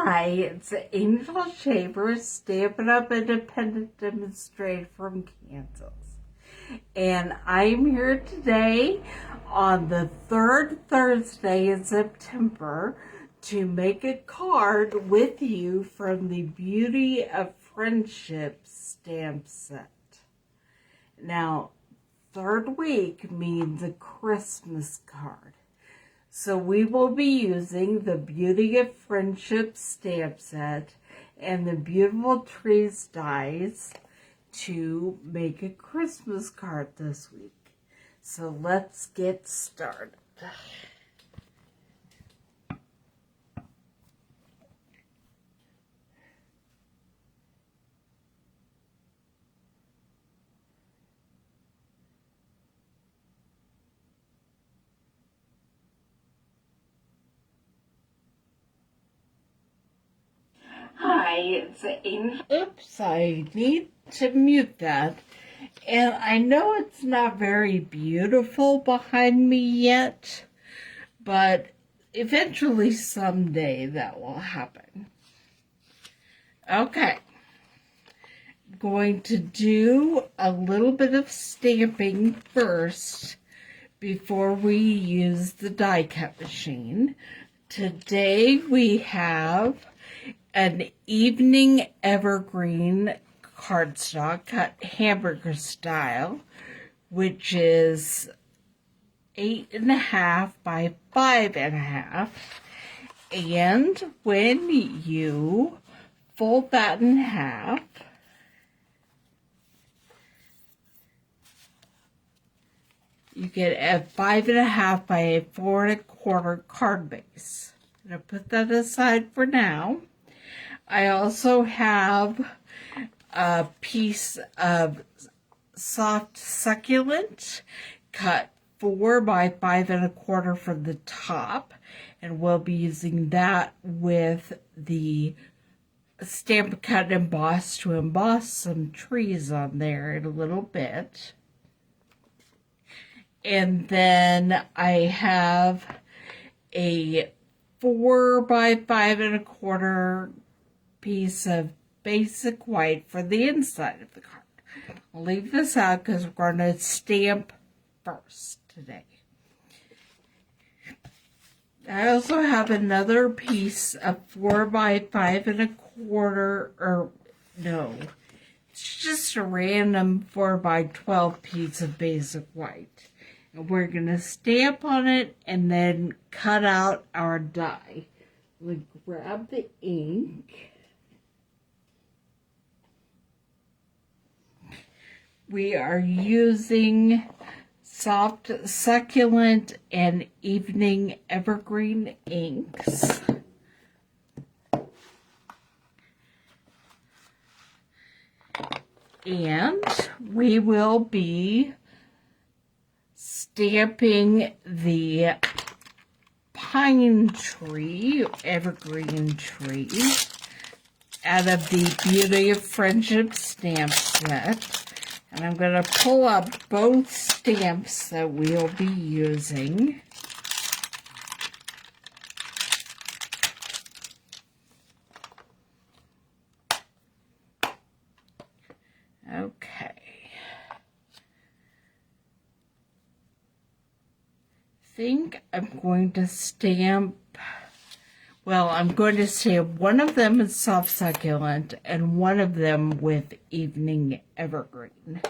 Hi, it's Angel Shaver, Stampin' Up Independent Demonstrator from Kansas. And I'm here today on the third Thursday in September to make a card with you from the Beauty of Friendship stamp set. Now, third week means a Christmas card. So we will be using the Beauty of Friendship stamp set and the Beautiful Trees dies to make a Christmas card this week. So let's get started. Hi, it's Angel. Oops, I need to mute that. And I know it's not very beautiful behind me yet, but eventually someday that will happen. Okay. Going to do a little bit of stamping first before we use the die cut machine. Today we have an evening evergreen cardstock cut hamburger style, which is 8.5 by 5.5. And when you fold that in half, you get a 5.5 by a 4.25 card base. I'm going to put that aside for now. I also have a piece of soft succulent cut 4 by 5.25 for the top, and we'll be using that with the Stampin' Cut embossed to emboss some trees on there in a little bit. And then I have a 4 by 5.25 piece of basic white for the inside of the card. I'll leave this out because we're going to stamp first today. I also have another piece of 4 by 5.25, or no, it's just a random 4 by 12 piece of basic white. And we're going to stamp on it and then cut out our die. We grab the ink. We are using soft succulent and evening evergreen inks. And we will be stamping the pine tree, evergreen tree, out of the Beauty of Friendship stamp set. And I'm going to pull up both stamps that we'll be using. Okay. I think I'm going to stamp, well, I'm going to stamp one of them in soft succulent and one of them with evening evergreen.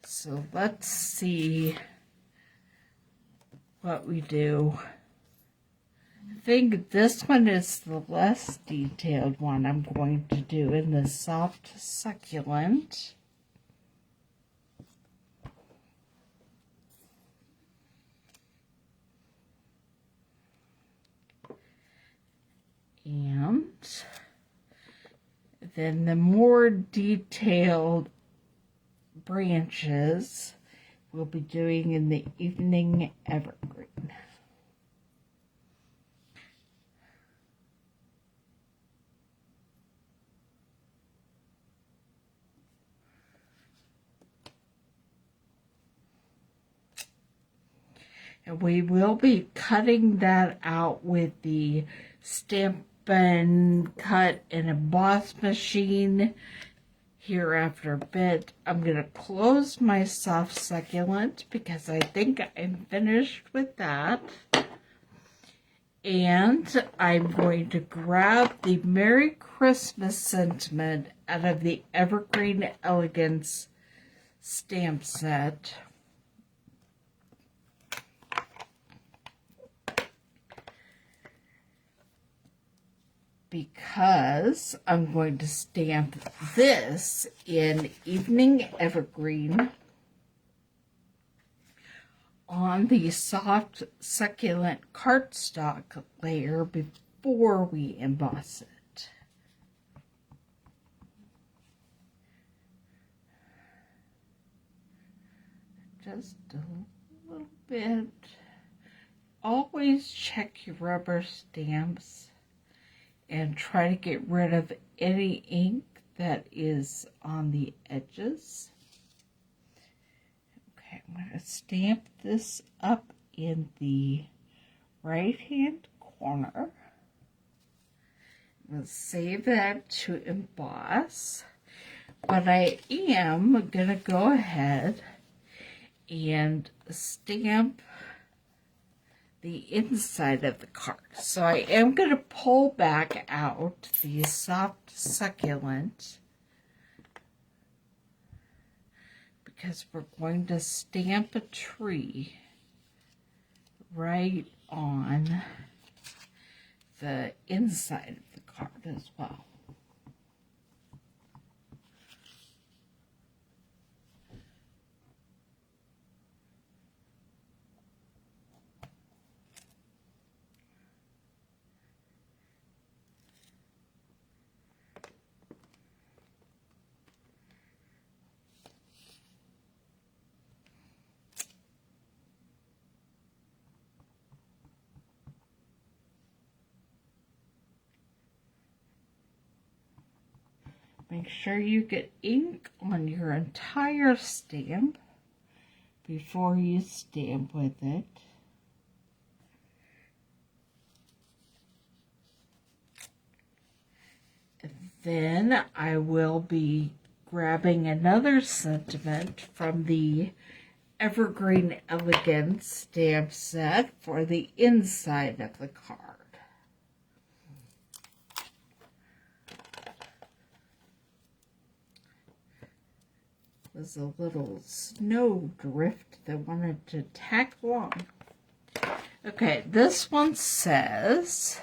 So let's see what we do. I think this one is the less detailed one I'm going to do in the soft succulent. And then the more detailed branches we'll be doing in the evening evergreen. And we will be cutting that out with the been cut in an embossed machine here after a bit. I'm going to close my soft succulent because I think I'm finished with that. And I'm going to grab the Merry Christmas sentiment out of the Evergreen Elegance stamp set. Because I'm going to stamp this in Evening Evergreen on the soft succulent cardstock layer before we emboss it. Just a little bit. Always check your rubber stamps and try to get rid of any ink that is on the edges. Okay, I'm going to stamp this up in the right-hand corner. I'm going to save that to emboss, but I am going to go ahead and stamp the inside of the card. So I am going to pull back out the soft succulent because we're going to stamp a tree right on the inside of the card as well. Make sure you get ink on your entire stamp before you stamp with it. And then I will be grabbing another sentiment from the Evergreen Elegance stamp set for the inside of the card. Was a little snow drift that wanted to tag along. Okay, this one says,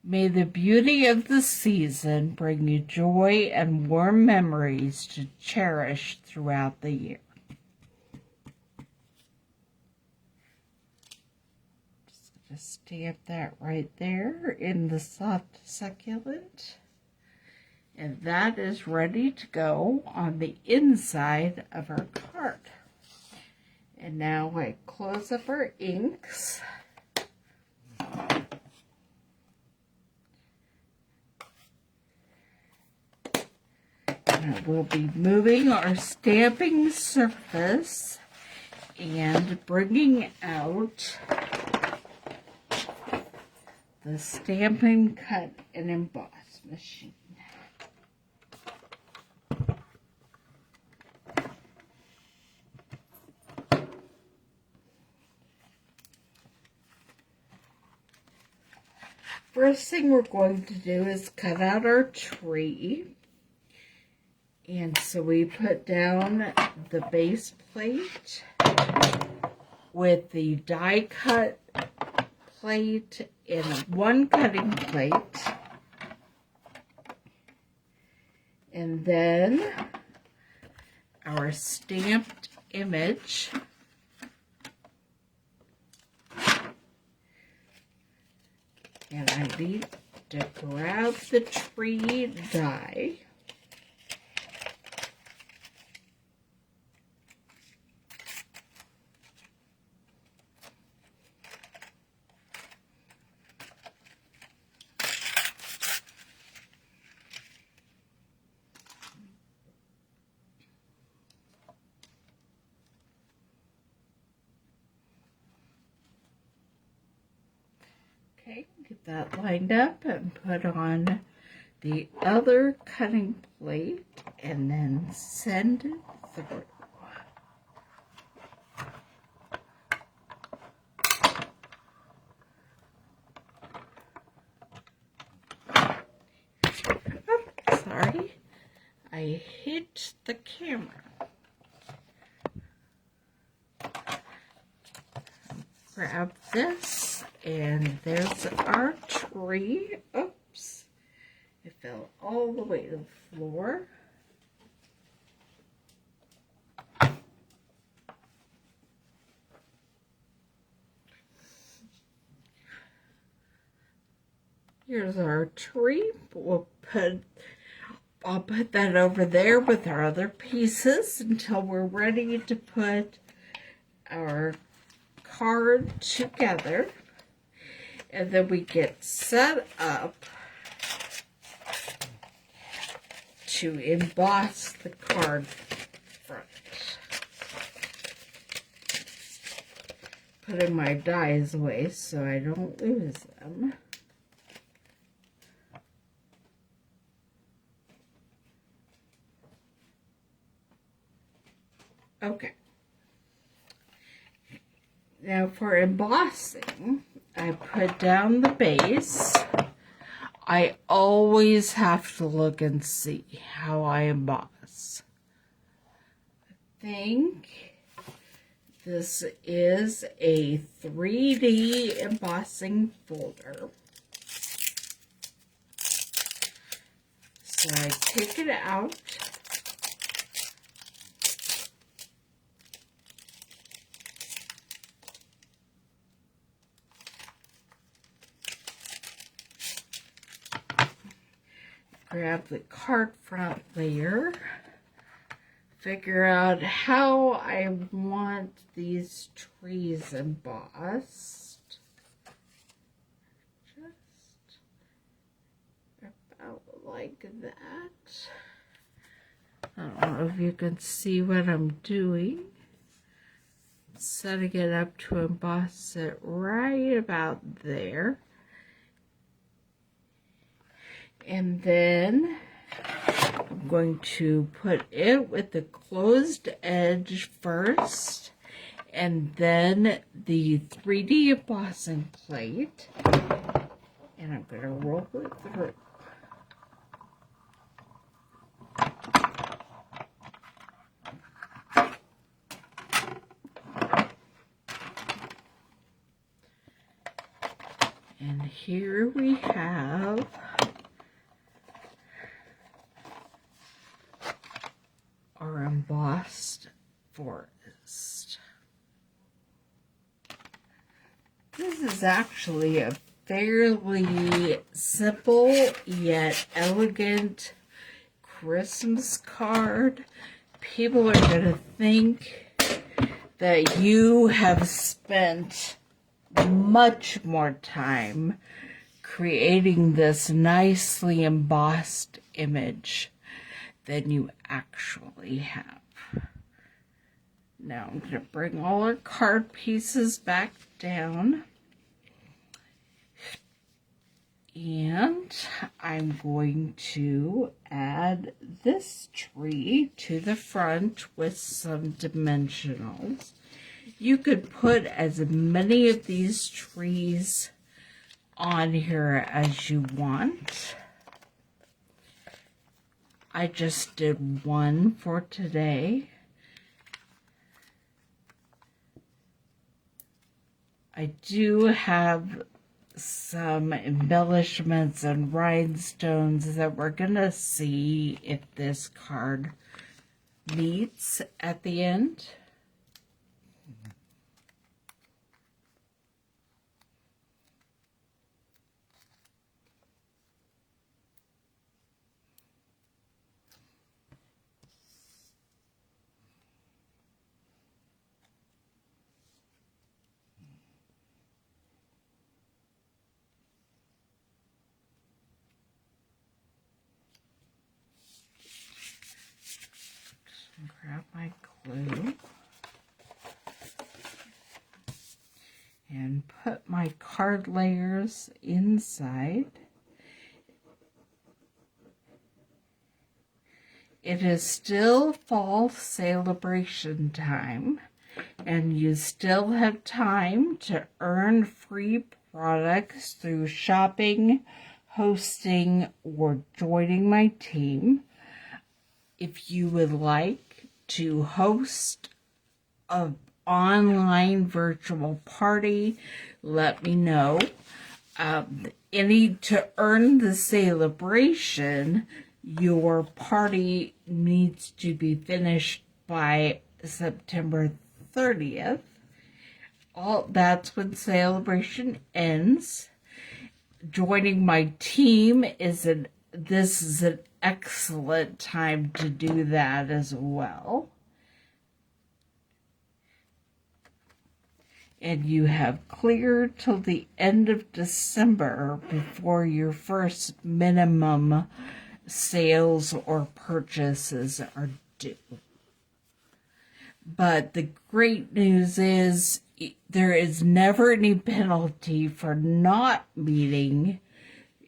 "May the beauty of the season bring you joy and warm memories to cherish throughout the year." Just gonna stamp that right there in the soft succulent. And that is ready to go on the inside of our card. And now I close up our inks. And we'll be moving our stamping surface and bringing out the Stampin' Cut and Emboss machine. First thing we're going to do is cut out our tree. And so we put down the base plate with the die cut plate and one cutting plate. And then our stamped image. And I need to grab the tree die. Okay, get that lined up and put on the other cutting plate and then send it through. Oh, sorry, I hit the camera. Grab this, and there's our tree. Oops, it fell all the way to the floor. Here's our tree. I'll put that over there with our other pieces until we're ready to put our card together, and then we get set up to emboss the card front. Putting my dies away so I don't lose them. Okay. Now for embossing, I put down the base. I always have to look and see how I emboss. I think this is a 3D embossing folder. So I take it out. Grab the card front layer, figure out how I want these trees embossed. Just about like that. I don't know if you can see what I'm doing. Setting it up to emboss it right about there. And then I'm going to put it with the closed edge first, and then the 3D embossing plate, and I'm going to roll it through. And here we have our embossed forest. This is actually a fairly simple yet elegant Christmas card. People are going to think that you have spent much more time creating this nicely embossed image than you actually have. Now I'm going to bring all our card pieces back down, and I'm going to add this tree to the front with some dimensionals. You could put as many of these trees on here as you want. I just did one for today. I do have some embellishments and rhinestones that we're gonna see if this card meets at the end. Grab my glue. card layers inside. It is still fall celebration time, and you still have time to earn free products through shopping, hosting, or joining my team. If you would like to host an online virtual party, let me know. To earn the celebration, your party needs to be finished by September 30th. That's when celebration ends. Joining my team this is an excellent time to do that as well. And you have clear till the end of December before your first minimum sales or purchases are due. But the great news is there is never any penalty for not meeting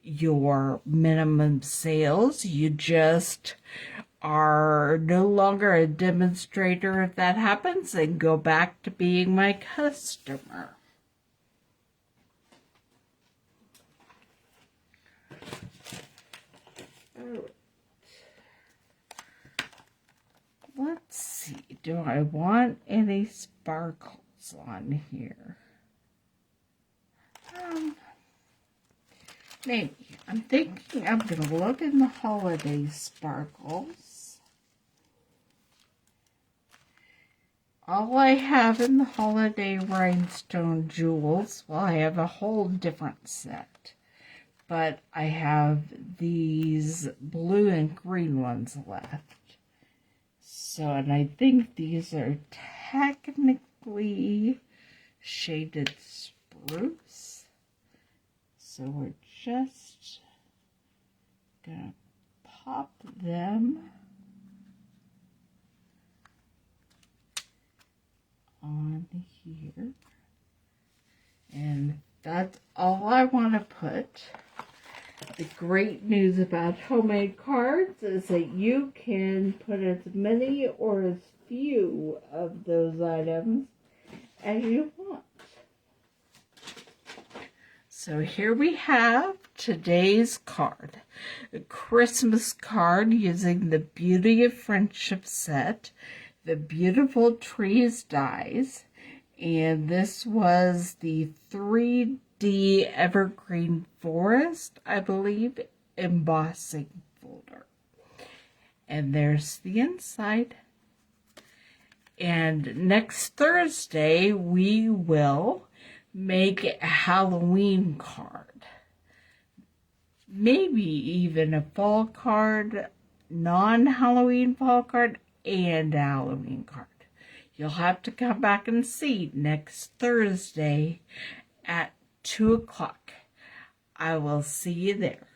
your minimum sales. You just are no longer a demonstrator if that happens, and go back to being my customer. Let's see, do I want any sparkles on here? Maybe. I'm thinking I'm going to look in the holiday sparkles. All I have in the holiday rhinestone jewels, well, I have a whole different set. But I have these blue and green ones left. So, and I think these are technically shaded spruce. So we're just gonna pop them on here. And that's all I want to put. The great news about homemade cards is that you can put as many or as few of those items as you want. So here we have today's card, a Christmas card using the Beauty of Friendship set, the Beautiful Trees dies, and this was the 3D Evergreen Forest, I believe, embossing folder. And there's the inside. And next Thursday, we will make a Halloween card. Maybe even a fall card, non-Halloween fall card, and a Halloween card. You'll have to come back and see next Thursday at 2 o'clock. I will see you there.